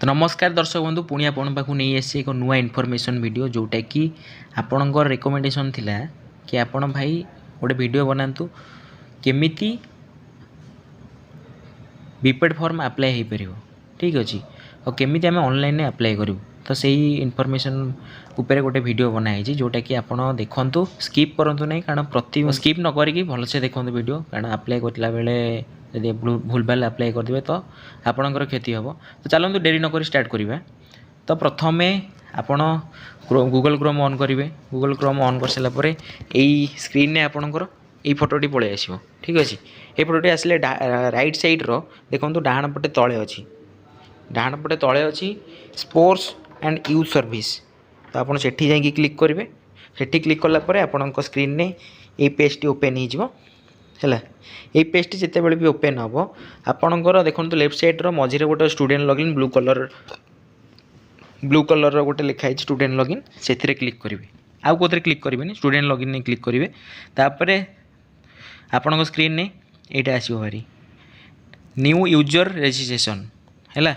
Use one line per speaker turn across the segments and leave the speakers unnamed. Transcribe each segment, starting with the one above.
नमस्कार दर्शक बंधु पुणी आपण पाखु नहीं आसी एक नुआ इनफॉरमेशन वीडियो जोटा कि आपणकर रिकमेंडेशन थिला कि आपण भाई गोटे वीडियो बनातु केमिति बीपेड फॉर्म अप्लाई हो पार ठीक अच्छे और केमिति आम ऑनलाइन अप्लाई करूँ तो सही इनफॉरमेशन उपरे गोटे वीडियो बनाई जोटा कि आपण देखु स्किप करंतु नहीं कारण प्रति स्किप न करिक भलसे देखु वीडियो कारण अप्लाई करला बेले यदि भूल भाल अप्लाई करदे तो आपणकर क्षति हम तो चलते डेरी नक स्टार्ट करवा तो प्रथम आपण गूगल क्रोम ऑन करेंगे गूगल क्रोम ऑन कर सारापर यही स्क्रीन ने आपणकर ये फोटोटी पलि आसो ठीक अच्छे ये फोटोटी आसिले राइट साइड्र देखो डाण पटे तले अच्छी डाण पटे तले अच्छी स्पोर्ट्स एंड यूथ सर्विस तो आपड़ से क्लिक करेंगे से क्लिक कलापर आपण स्क्रीन ने ये पेज टी ओपन हो है ये पेज टी जिते भी ओपन हम आपणकर देखो लेफ्ट साइड्र मझे गोटे स्टूडेंट लॉगिन ब्लू कलर गोटे लिखाई स्टूडेंट लॉगिन से क्लिक करेंगे आउ कौन क्लिक करेंगे स्टूडेंट लॉगिन नहीं क्लिक करेंगे तापर आपण स्क्रीन ने यहाँ आसो भारी न्यू यूजर रजिस्ट्रेशन है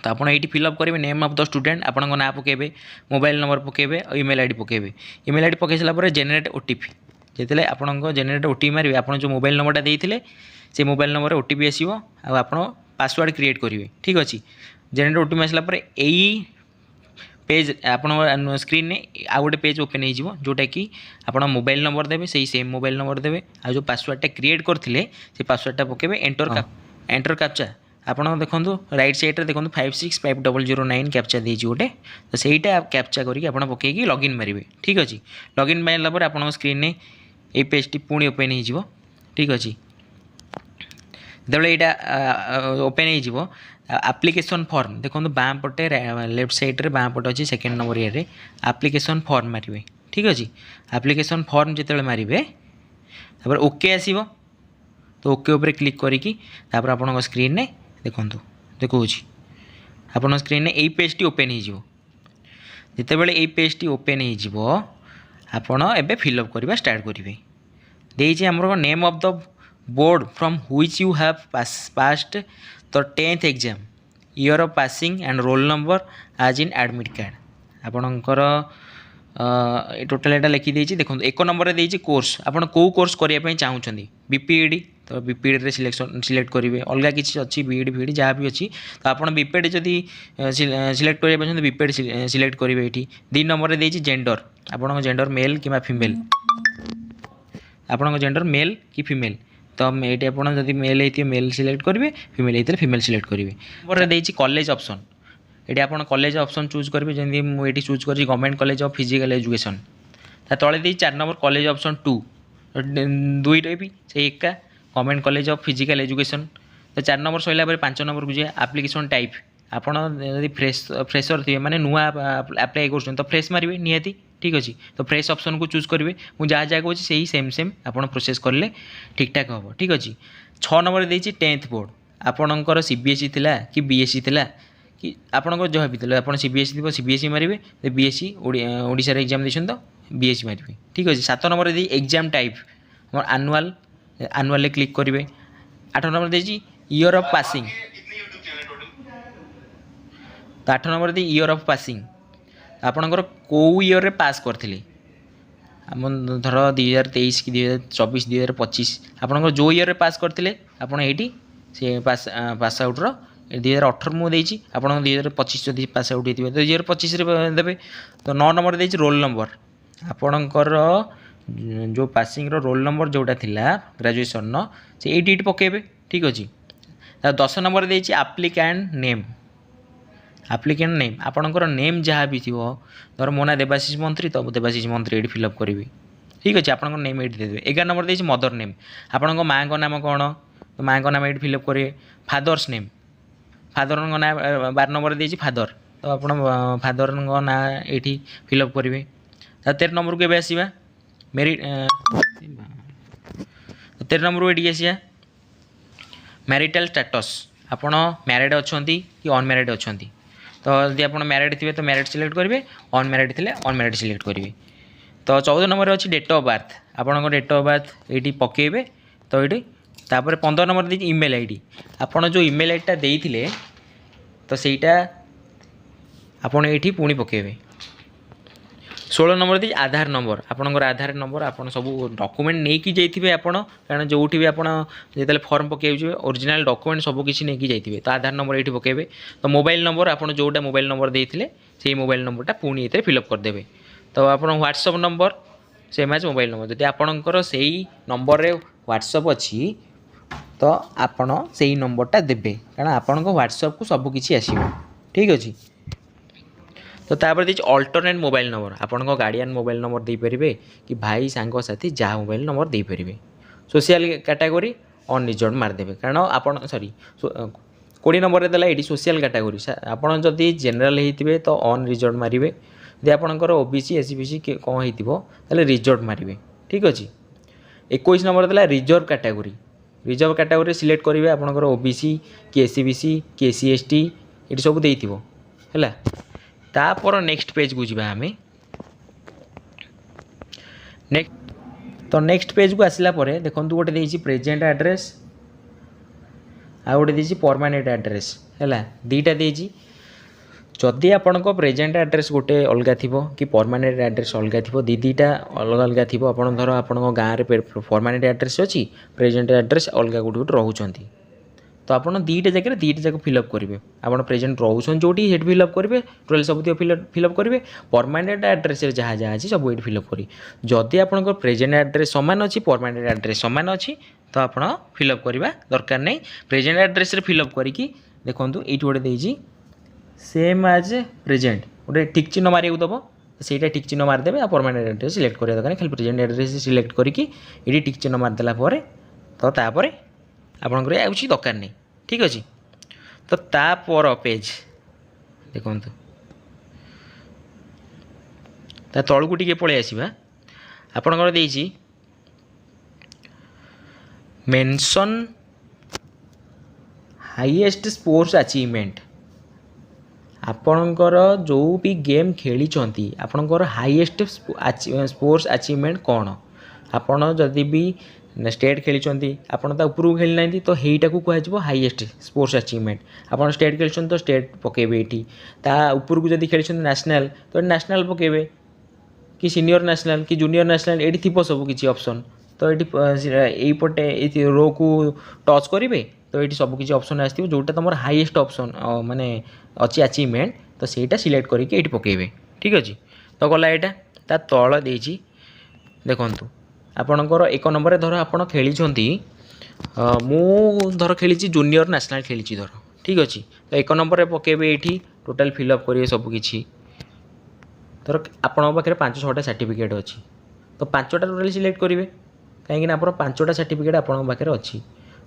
तो आप ये फिलअप करेंगे नेम ऑफ द स्टूडेंट आपण ना पकेबे मोबाइल नंबर पकेबे और ईमेल आईडी पकेबे ईमेल आईडी पकई सारापर जेनेरेट ओटीपी जिते आपंक जेनेरेट ओटीपी मारे आप जो मोबाइल नंबरटा देते से मोबाइल नंबर ओटीपी आसो आप पासवर्ड क्रिएट करेंगे ठीक अच्छे जेनेरेट ओटीपी आसला यही पेज आप स्क्रीन ने आउ गोटे पेज ओपन हो जोटा कि आप मोबाइल नंबर देवे से सेम मोबाइल नंबर देवे आ जो पासवर्डटा क्रिएट करते से पासवर्डटा पकेबे एंटर कैप्चा आपड़ देखो राइट साइड देखो 565009 कैप्चा देजी गोटे तो सहीटा कैप्चा करके पकईकी लॉगिन मारे ठीक अच्छे लॉगिन माराला आप स्क्रीन ने ये पेज टी पुणी ओपन हो ठीक अच्छे जो यहाँ ओपन हो एप्लिकेशन फॉर्म देखो बाँ पटे लेफ्ट साइड बाँ पटे अच्छी सेकेंड नंबर ये एप्लिकेशन फॉर्म मारे ठीक अच्छे एप्लिकेशन फॉर्म जिते मारे तापर ओके आसो तो ओके उपर क्लिक करिकी तापर आपन स्क्रीन ने देखो देखो आप स्क्रीन ने यही पेज टी ओपन हो जिते बड़े यही पेज टी ओपन हो आपड़ एबे फिलअप करवा स्टार्ट करेंगे देजी आमर name of the board from which you have past तो 10th exam year of passing and roll number आज इन एडमिट कार्ड आपणकर टोटाल यहाँ लिखिदे देखो एक नंबर देती कोर्स आपड़ कौ कोर्स करने चाहूँगी बीपीईडी तो बीपीईडी रे सिलेक्ट करेंगे अलग किसी अच्छी बीईडी फीडी जहाँ भी अच्छी तो आप बीपीईडी जदि सिलेक्ट करते बीपीईडी सिलेक्ट करेंगे ये 2 नंबर देती जेंडर आपन जेंडर मेल कि फीमेल आपन जेंडर मेल कि फीमेल तो ये आपड़ी मेल होती मेल सिलेक्ट करेंगे फीमेल होते फीमेल सिलेक्ट करेंगे नंबर देती कॉलेज ऑप्शन ये आप कॉलेज ऑप्शन चूज करेंगे जमी मुझे चूज कर government college of physical education तले दी 4 नंबर कॉलेज ऑप्शन 2 दुईटे भी से एका government college of physical education तो 4 नंबर सैला 5 नंबर को जाए एप्लिकेशन टाइप आपड़ यदि फ्रेशर थे मैंने नुआ अप्लाई कर तो फ्रेश मारे निहाती ठीक अच्छे तो फ्रेश ऑप्शन को चूज करेंगे मुझे जहाँ जहाँ कहे से सेम सेम आप प्रोसेस कले ठीक ठाक हम ठीक अच्छे 6 नंबर देती 10th बोर्ड आपणकर सीबीएसई थिला कि बीएसई थिला कि आपंकर जहाँ भी आप सीबीएसई थी सीबीएसई मारे बीएसई ओडिशा एग्जाम देते तो बीएसई मारे ठीक अच्छे 7 number the exam type more annual click करेंगे 8 नंबर देती ईयर ऑफ पासिंग तो 8 number the year of passing आपणकर कौ ईयर रे पास करथिले आम धर 2023 कि 2024 2025 आपणकर जो ईयर रे पास करथिले आपण एठी से पास आउट रो 2018 मु देछि आपण 2025 जदि पास आउट हेतिबे तो 2025 रे देबे तो 9 नंबर देछि रोल नंबर आपणकर जो पासिंग रो रोल नंबर जोटा थिला ग्रेजुएशन नो से एटी पकेबे ठीक अछि 10 नंबर देछि एप्लिकेंट नेम आपणकर नेम जहाँ भी थी धर मो ना देवाशीष मंत्री तो देवाशीष मंत्री ये फिलअप करेंगे ठीक अच्छे आप नेम ये देते 11 नंबर देती मदर नेम आपण माँ का नाम कौन तो माँ का नाम ये फिलअप करेंगे फादर्स नेम फादर ना 12 नंबर देती फादर तो आप फादर ना ये फिलअप करेंगे 13 नंबर को आसवा मेरिट 13 नंबर को ये आसा मैरिटल स्टेटस आपड़ मैरिड अच्छा कि अनमैरिड अच्छा तो यदि आप मैरिड थे तो मैरिड सिलेक्ट करेंगे अनमैरिड थे अनमैरिड सिलेक्ट करेंगे तो 14 नंबर अच्छी डेट ऑफ बर्थ आपन डेट ऑफ बर्थ ये पकेबे तो ये तापर 15 नंबर देखिए ईमेल आईडी आपड़ जो ईमेल आईडीटा देते तो सेटा आपण एठी पुणी पकेबे 16 नंबर दी आधार नंबर आपणकर आधार नंबर आपन सब डॉक्यूमेंट नहीं कि जाइथिबे आपण कारण जोठी भी आपण जेतले फॉर्म पकेबे ओरिजिनल डॉक्यूमेंट सब किछि नहीं कि जाइथिबे तो आधार नंबर एठी पकेबे तो मोबाइल नंबर आपण जोटा मोबाइल नंबर देइथिले सेही मोबाइल नंबरटा पुणी एते फिल अप कर देबे तो आपण WhatsApp number same as mobile number जदि आपणकर सेही नंबर रे व्हाट्सएप अछि तो आपण सेही नंबरटा देबे कारण आपण को व्हाट्सएप को सब किछि आसीबो ठीक अछि तो तापर देखिए अल्टरनेट मोबाइल नंबर आपण गार्डियन मोबाइल नंबर दे पारे कि भाई सांग साथी जहाँ मोबाइल नंबर दे पारे सोशल कैटेगरी अनरिजर्व मारदेवे कारण आपण सॉरी 20 नंबर देला ये सोशल कैटेगरी आपड़ जदि जेनराल होते तो अनरिजर्व मारे जब आपंकर ओबीसी एससीबीसी कौन होते रिजर्व मारे ठीक अच्छे 21 नंबर देला रिजर्व कैटेगरी सिलेक्ट करेंगे आपंकर ओबीसी कि एससीबीसी कि एससी एसटी ये सब देथिबो हैला तापर नेक्स्ट पेज को जीवा हमें नेक्स्ट पेज को आसला परे देखंतु गोटे देछि प्रेजेंट एड्रेस आ गोटे देछि परमानेंट एड्रेस हैला दीटा देछि जदि आपनको प्रेजेंट एड्रेस गोटे अलगा थिबो कि परमानेंट एड्रेस अलगा थिबो दीटा अलग अलग थिबो आपण धर आपनको गाँ रे परमानेंट एड्रेस अछि प्रेजेंट एड्रेस अलगा गोटे गोटे रहउचंती तो आप दीटा जगह दीटा जाक फिलअप करेंगे आप प्रेजेंट रोशन जो हेट फिलअप करेंगे टोटाल सब फिलअप करेंगे परमानेंट एड्रेस जहाँ जहाँ अच्छी सब ये फिलअप करेंगे जदि आप प्रेजेंट एड्रेस सामान अच्छी परमानेंट एड्रेस सामान अच्छी तो आप फिलअप करवा दरकार नहीं प्रेजेंट एड्रेस फिलअप करके देखो ये गोटे सेम एज प्रेजेंट गोटे टिक चिन्ह मारे दब से टिक चिन्ह मारिदेवे परमानेंट एड्रेस सिलेक्ट करा दरकार खाली प्रेजेंट एड्रेस सिलेक्ट करके ये टिक चिन्ह मारिदेला तो तापर आपंकर आउची दरकार नहीं ठीक अच्छे तो तापर पेज देखो ता तलू टी पलि आसवा आपंकर देछि मेंशन हाईएस्ट स्पोर्ट्स अचीवमेंट आपणकर जो भी गेम खेली आपणकर हाईएस्ट स्पोर्ट्स अचीवमेंट कौन आपण जदि भी स्टेट खेली आपड़ उपरू खेली ना तो यहीटा को कह हाईएस्ट स्पोर्ट्स अचीवमेंट आपड़ स्टेट खेली तो स्टेट पकेबे ये उपरू को जब खेली नेशनल तो नेशनल पकेबे कि सीनियर नेशनल कि जूनियर नेशनल ये थी सब किसी ऑप्शन तो ये पटे रो को टच करेंगे तो ये सब किसी ऑप्शन आसो जोटा तुम हाईएस्ट ऑप्शन माने अच्छी अचीवमेंट तो सहीटा सिलेक्ट करके ये पकेबे ठीक अच्छे तो गला यहाँ ता तल देछि देखंतु आपणकर 1 नंबर धर आप खेली मु धर खेली जूनियर नेशनल खेली धर ठीक अच्छे तो 1 नंबर पकेबे ये टोटाल फिलअप करेंगे सबकि धर आपण पाखे 5-6टा सर्टिफिकेट अच्छी तो 5टा टोटाल सिलेक्ट करेंगे कहीं आप 5टा सर्टिफिकेट आपण पाखे अच्छी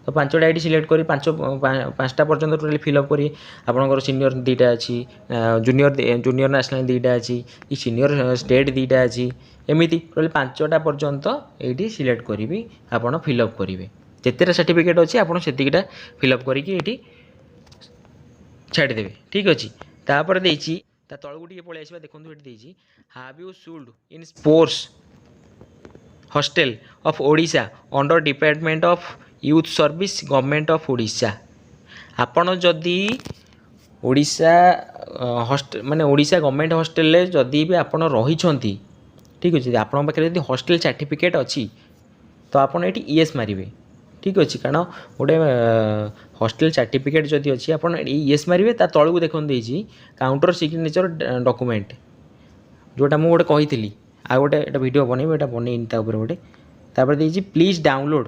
तो 5टा ये सिलेक्ट कर 5टा पर्यटन टोटाल फिलअप करेंगे आपंकर सीनियर 2टा अच्छी जूनियर नेशनल 2टा अच्छी कि सीनियर स्टेट 2टा अच्छी एमती टोटाल 5टा पर्यंत ये सिलेक्ट करी आपड़ फिलअप करेंगे जितेटा सर्टिफिकेट अच्छी आपड़ से फिलअप करके छाड़देवे ठीक अच्छे तापर देछि ता तलू टी पलि आसवा देखो ये how you should in sports hostel of Odisha under department of youth service government of Odisha आपण जदि ओडिशा हॉस्टल माने ओडिशा गवर्नमेंट हॉस्टल जदि भी आपण रही ठीक अच्छे आपन पाखे जब हॉस्टल सर्टिफिकेट अच्छी तो आपड़ ये येस मारे ठीक अच्छे कारण गोटे हॉस्टल सर्टिफिकेट जदि अच्छी आप येस मारे तलू देखते देछि काउंटर सिग्नेचर डॉक्यूमेंट जोटा मुझे गोटे कही आ गोटे वीडियो बनइबे एटा बनइनि गोटे तापर देछि प्लीज डाउनलोड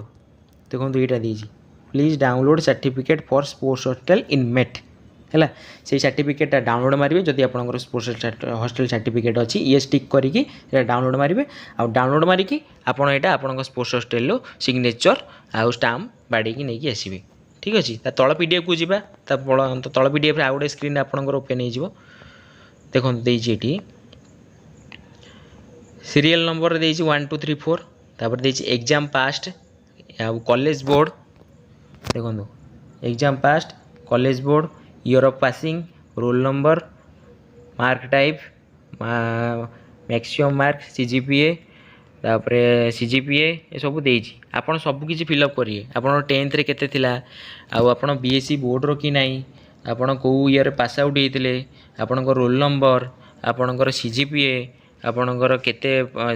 देखो यहाँ देछि please download certificate for sports hostel inmate है से सर्टिफिकेट डाउनलोड मारे जदि आप स्पोर्ट्स हॉस्टल सर्टिफिकेट अच्छी ये टिक करके डाउनलोड मारे आ डाउनलोड मारिकी आपड़ यहाँ आप स्पोर्ट्स हॉस्टल सिग्नेचर आउ स्टाम्प बाड़ी नहीं आसबे ठीक अच्छे तल पीडीएफ को जीवा तल पीडीएफ आउ गोटे स्क्रीन आपंकर ओपन हो देखो ये सीरियल नंबर देछि 1 2 3 4 तापर देछि एग्जाम पास्ट कॉलेज बोर्ड देखो exam past college board year of passing roll number mark type maximum mark CGPA तापर सीजीपीए ये सब देछि आपन सब किछि फिलअप करिए आपन 10th रे केते थिला आ आपन बीएससी बोर्ड रो कि नाही ଆପଣ କେଉଁ ଇୟର୍ରେ ପାସ୍ ଆଉଟ୍ ହେଇଥିଲେ, ଆପଣଙ୍କ ରୋଲ୍ ନମ୍ବର, ଆପଣଙ୍କର CGPA, ଆପଣଙ୍କର କେତେ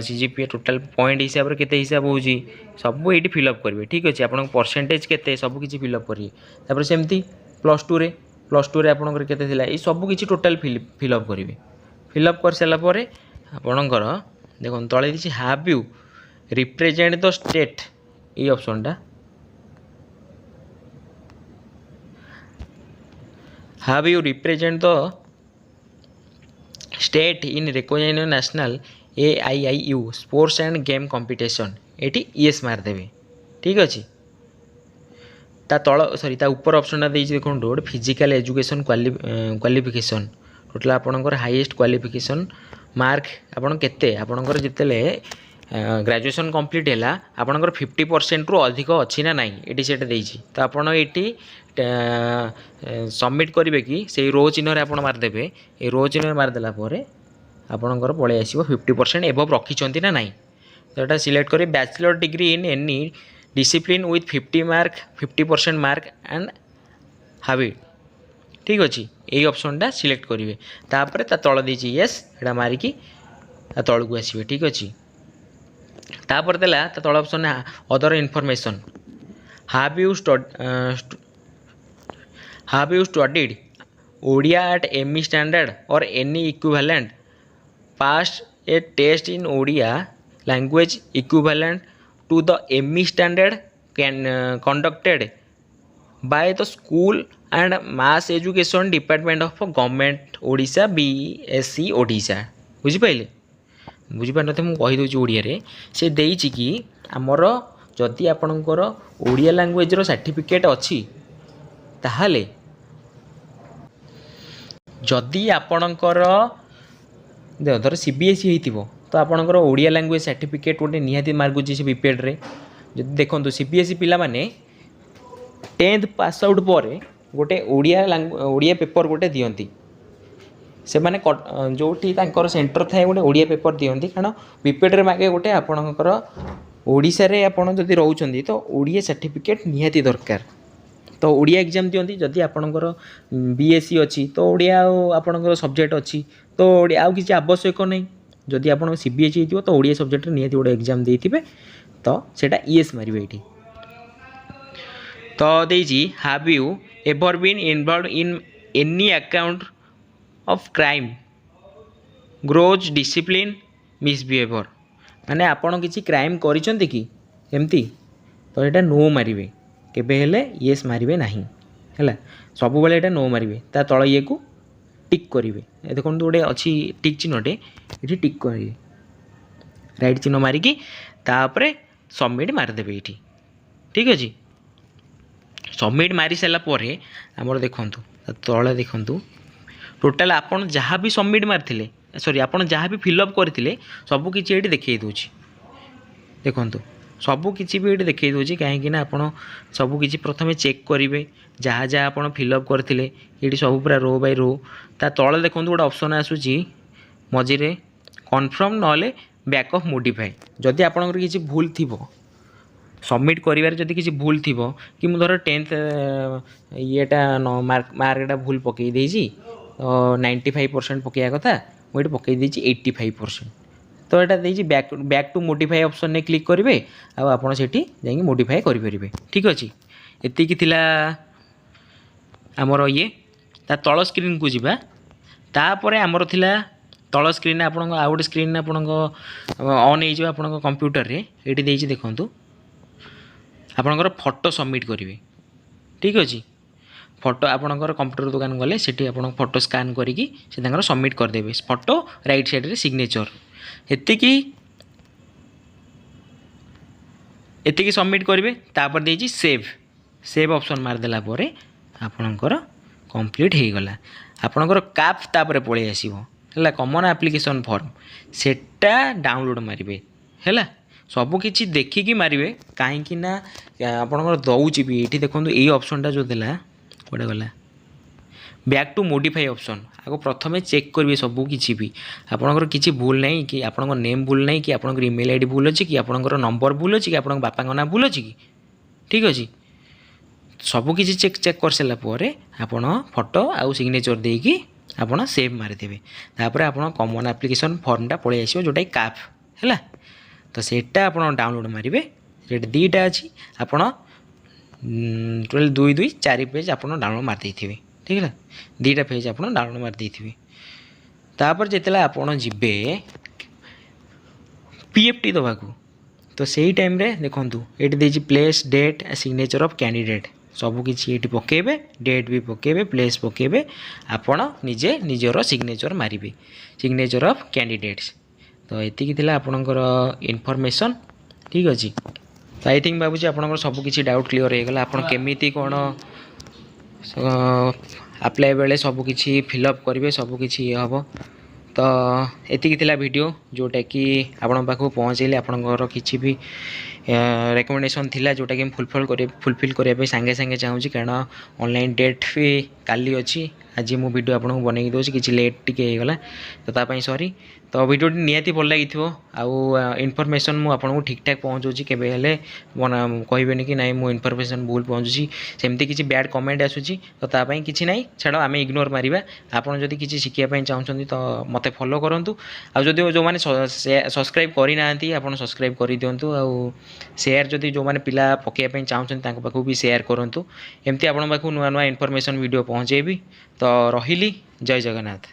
CGPA ଟୋଟାଲ୍ ପଏଣ୍ଟ ହିସାବରେ କେତେ ହିସାବ ହେଉଛି ସବୁ ଏଇଠି ଫିଲ୍ଅପ୍ କରିବେ। ଠିକ୍ ଅଛି, ଆପଣଙ୍କ ପରସେଣ୍ଟେଜ୍ କେତେ ସବୁ କିଛି ଫିଲ୍ଅପ୍ କରିବେ। ତାପରେ ସେମିତି ପ୍ଲସ୍ ଟୁରେ ଆପଣଙ୍କର କେତେ ଥିଲା ଏଇ ସବୁ କିଛି ଟୋଟାଲ୍ ଫିଲ୍ଅପ୍ କରିବେ। ଫିଲ୍ଅପ୍ କରିସାରିଲା ପରେ ଆପଣଙ୍କର ଦେଖନ୍ତୁ ତଳେ ଦେଇଛି have you represent the state, ଏଇ ଅପସନ୍ଟା have you represent the state in recognised national AIIU sports and game competition, ଏଇଠି ୟେସ୍ ମାରିଦେବେ। ଠିକ୍ ଅଛି, ତା ଉପର ଅପସନ୍ଟା ଦେଇଛି ଦେଖନ୍ତୁ ଗୋଟେ ଫିଜିକାଲ୍ ଏଜୁକେସନ୍ କ୍ୱାଲିଫିକେସନ୍, ଟୋଟାଲ୍ ଆପଣଙ୍କର ହାଇଏଷ୍ଟ କ୍ୱାଲିଫିକେସନ୍ ମାର୍କ ଆପଣ କେତେ, ଆପଣଙ୍କର ଯେତେବେଳେ ଗ୍ରାଜୁଏସନ୍ କମ୍ପ୍ଲିଟ୍ ହେଲା ଆପଣଙ୍କର 50%ରୁ ଅଧିକ ଅଛି ନା ନାହିଁ ଏଠି ସେଇଟା ଦେଇଛି। ତ ଆପଣ ଏଇଠି ସବମିଟ୍ କରିବେ କି ସେଇ ରୋ ଚିହ୍ନରେ ଆପଣ ମାରିଦେବେ। এই ରୋ ଚିହ୍ନରେ ମାରିଦେଲା ପରେ ଆପଣଙ୍କର ପଳେଇ ଆସିବ 50% ଏବଭ୍ ରଖିଛନ୍ତି ନା ନାହିଁ। ତ ଏଇଟା ସିଲେକ୍ଟ କରି bachelor degree in any discipline with 50 mark 50% mark and habit. ठीक अच्छे, यही ऑप्शनटा सिलेक्ट करेंगे। तापर ता तल देछि यस, एटा मारिकी तल को आसबे। ठीक अच्छे, तापर देला ता तल option other information, have you studied Odia at ME standard or any equivalent, passed a test in Odia language equivalent to the ME standard conducted by the school and mass education department of government Odisha BSc Odisha. बुझिपारे बुझिपार नथे मु कहि दोछि ओडिया रे से देइछि कि हमर जदि आपणकर ओडिया लैंग्वेज रो सर्टिफिकेट अछि ताहाले जदि आपणकर धर CBSE हेतिबो तो आपणकर ओडिया लैंग्वेज सर्टिफिकेट गोटे निहाती मार्गुची से बीपीएड रे। जदि देखो CBSE पिला माने 10th पास आउट पर गोटे ओडिया पेपर गोटे दियंती, से माने जोठी तांकर सेंटर थाए गोटे ओडिया पेपर दियंती, कारण बीपीएड रे मागे गोटे आपणकर ओडिशा रे आपण जदि रहउचंदी तो ओडिया सर्टिफिकेट निहाती दरकार। तो ओडिया एग्जाम दियंती, जदि आपणकर BSc अच्छी तो ओडिया आपणकर सब्जेक्ट अच्छी तो ओडिया आउ किसी आवश्यक नहीं। जदि आप CBSE हो तो ओडिया सब्जेक्ट निहाती गोटे एग्जाम देइथिबे तो सेटा यस मारिबे एठी। तो देइजी have you ever been involve in any account of crime gross discipline misbehaviour, माने आपण किसी क्राइम करिसंती कि एमती तो एटा नो मारिबे, केबे हेले यस मारिबे नाही हैला, सब बेले एटा नो मारिबे। ता तळ ये को टिक करेंगे। देखो गोटे अच्छी टिक चिन्हटे ये टिक करेंगे, राइट चिन्ह मारिकी तापर सबमिट मारिदेवे ये। ठीक अच्छे, सबमिट मारी सारापर आमर देखु तले देखु टोटाल आपन जहाँ भी सबमिट मारी सॉरी आपन जहाँ भी फिलअप करते सबकि ये देखी दूँ। देखु सबकि भी ये देखी दूँ कहीं आप सबकि प्रथम चेक करेंगे जहाँ जहाँ आप फिलअप करते ये सब पूरा रो बाय रो। ता तले देखो गोटे ऑप्शन आसूची मझे कन्फर्म नले बैक ऑफ मोडिफाई, जदि आपंकर किसी भूल थी सबमिट करिवार जदि किसी भूल थी कि मुझे धर 10th येटा मार्कटा भूल पकई देइछि 95% पकैया कथा मुझे पकई देइछि 85%, तो यहाँ देइछि बैक टू मोडिफाई ऑप्शन ने क्लिक करेंगे आप सेठी जाइए मोडिफाई करेंगे। ठीक अच्छे, एतिकी थिला आमर ये ता तल स्क्रीन को जीवा। तापर आमर थिला तल स्क्रीन आप आउ गोटे स्क्रीन आप ऑन हो कंप्यूटर रे ये देइछि देखंतु आपणकर फोटो सबमिट करेंगे। ठीक अच्छे, फोटो आपणकर कंप्यूटर दुकान गले सेठी आप फोटो स्कान करिकी से तांकर सबमिट करदेवे, फोटो राइट साइड रे सिग्नेचर एतिकी सबमिट करेंगे। तापर देइछि सेव ऑप्शन मारदेला परे आपणकर कंप्लीट हो गला। आपणकर काप तापर पळै आसीबो हैला कॉमन एप्लिकेशन फॉर्म सेटा डाउनलोड मारिबे हैला, सबकि देखिकी मारिबे कहीं ना आपणकर दउछि भी एठी देखंतु एई ऑप्शनटा जो देला कोडे गला बैक टू मोडिफाई ऑप्शन आगो प्रथमे चेक करेंगे सबकि भी आपणकर किसी भूल नहीं कि आपणकर नेम भूल नहीं कि आपणकर ईमेल आईडी भूल अच्छी कि आपणकर नंबर भूल अच्छी कि आपणकर बापा ना भूल अच्छी कि। ठीक अच्छे, सबकि चेक कर सारापर आपण फोटो आउ सिग्नेचर देकी आपण सेव मारिदेवे तापर आपण कॉमन एप्लिकेशन फॉर्मटा पळै आसीबो जोटा काफ है तो सेटा आपण डाउनलोड मारिबे सेट दीटा अच्छी आपण 4 पेज आपण डाउनलोड मार देथिबे ठीक है दीटा पेज आपण डाउनलोड मार देथिबे तापर जेतेला आपण जिबे पीएफटी दबाकू तो सही टाइम रे देखंतु एटी देछि place date signature of candidate सबकि ये पकेबे डेट भी पकेबे प्लेस पकेबे आपण निजे निजर सिग्नेचर मारिबे सिग्नेचर ऑफ कैंडिडेट्स तो एतिकी थिला आपणकर इनफॉरमेशन ठीक अछि तो आई थिंक बाबूजी आपणकर सबकि डाउट क्लियर हो गला आपण केमिति कोन अप्लाई बेले सबकि फिलअप करेंगे सबकि हम तो एतिकी थिला वीडियो जोटा कि आपण पाखु पहुँचेली आपणकर किसी भी रेकमेंडेशन थिला जोटा कि फुलफिल करने सांगे सांगे चाहूँगी कारण ऑनलाइन डेट भी काली अच्छी आज मु वीडियो आपको बनई दूसरी किसी लेट टिके गला तो तापाई सॉरी तो वीडियो निहाती भल लगी आउ इनफॉरमेशन मु आपको ठीक ठाक पहुँचाऊँगी केबे हेले कहबेनि कि नाई मु इनफॉरमेशन भूल पहुँचुची सेमती किसी बैड कमेंट आसूची तो तापाई किसी नाई छाड़ आम इग्नोर मारिबा आपन जदि किसी शिखिया चाहूँगी तो मते फॉलो करंतु आ जदि जो माने सब्सक्राइब करना आपन सब्सक्राइब कर दिंतु आउ शेयर जदि जो माने पिला पकेया चाहूँगी पाखु भी शेयर करंतु एमती आपन पाखु नुआ नुआ इनफॉरमेशन वीडियो पहुँचेबी तो रहिली जय जगन्नाथ।